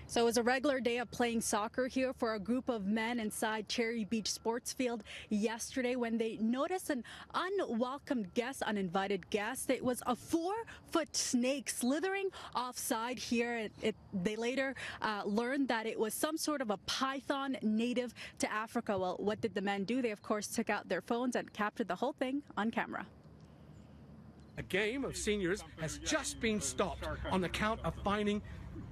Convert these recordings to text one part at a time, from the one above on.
So it was a regular day of playing soccer here for a group of men inside Cherry Beach Sports Field yesterday when they noticed an unwelcome guest, uninvited guest. It was a 4-foot snake slithering offside here. They later learned that it was some sort of a python native to Africa. Well, what did the men do? They, of course, took out their phones and captured the whole thing on camera. A game of seniors has just been stopped on account of finding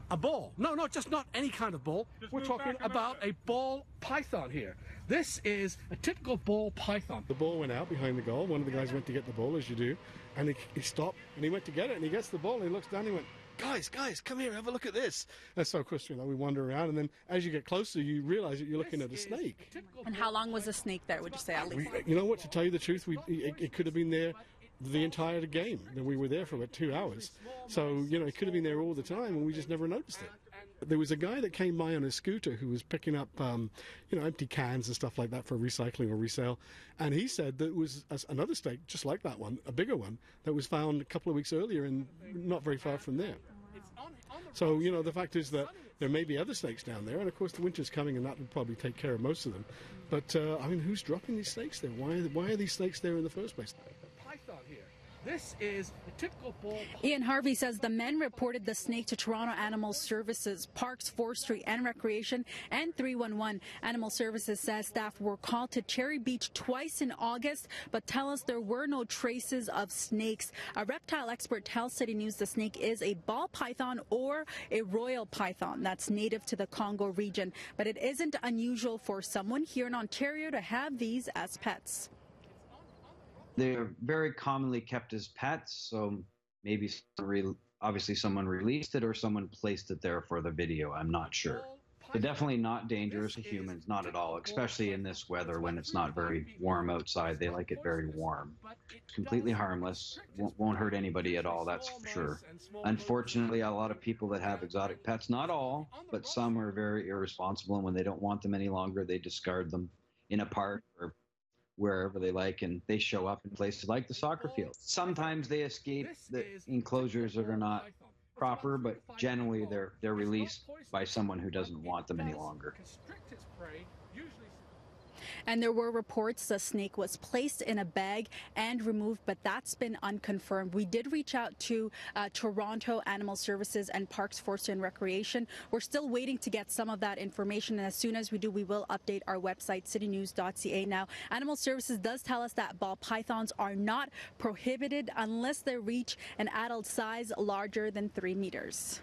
a ball. No, not any kind of ball. We're talking about a ball python here. This is a typical ball python. The ball went out behind the goal. One of the guys went to get the ball, as you do, and he stopped and he went to get it, and he gets the ball and he looks down and he went, guys, come here, have a look at this. And so, of course, we wander around, and then as you get closer, you realize that you're looking at a snake. And how long was the snake there, would you say, at least? You know what, to tell you the truth, it could have been there the entire game. We were there for about 2 hours. So, it could have been there all the time, and we just never noticed it. There was a guy that came by on a scooter who was picking up, empty cans and stuff like that for recycling or resale. And he said that it was another snake, just like that one, a bigger one, that was found a couple of weeks earlier and not very far from there. So, the fact is that there may be other snakes down there, and of course the winter's coming and that would probably take care of most of them. But, who's dropping these snakes there? Why are these snakes there in the first place? Python here. This is a typical ball. Ian Harvey says the men reported the snake to Toronto Animal Services, Parks, Forestry and Recreation, and 311. Animal Services says staff were called to Cherry Beach twice in August, but tell us there were no traces of snakes. A reptile expert tells City News the snake is a ball python or a royal python that's native to the Congo region, but it isn't unusual for someone here in Ontario to have these as pets. They're very commonly kept as pets, so maybe obviously someone released it or someone placed it there for the video. I'm not sure. They're definitely not dangerous to humans, not at all, especially in this weather when it's not very warm outside. They like it very warm. Completely harmless, won't hurt anybody at all, that's for sure. Unfortunately, a lot of people that have exotic pets, not all, but some are very irresponsible, and when they don't want them any longer, they discard them in a park or wherever they like, and they show up in places like the soccer field. Sometimes they escape the enclosures that are not proper, but generally they're released by someone who doesn't want them any longer. And there were reports the snake was placed in a bag and removed, but that's been unconfirmed. We did reach out to Toronto Animal Services and Parks, Forestry and Recreation. We're still waiting to get some of that information, and as soon as we do, we will update our website, citynews.ca. Now, Animal Services does tell us that ball pythons are not prohibited unless they reach an adult size larger than 3 meters.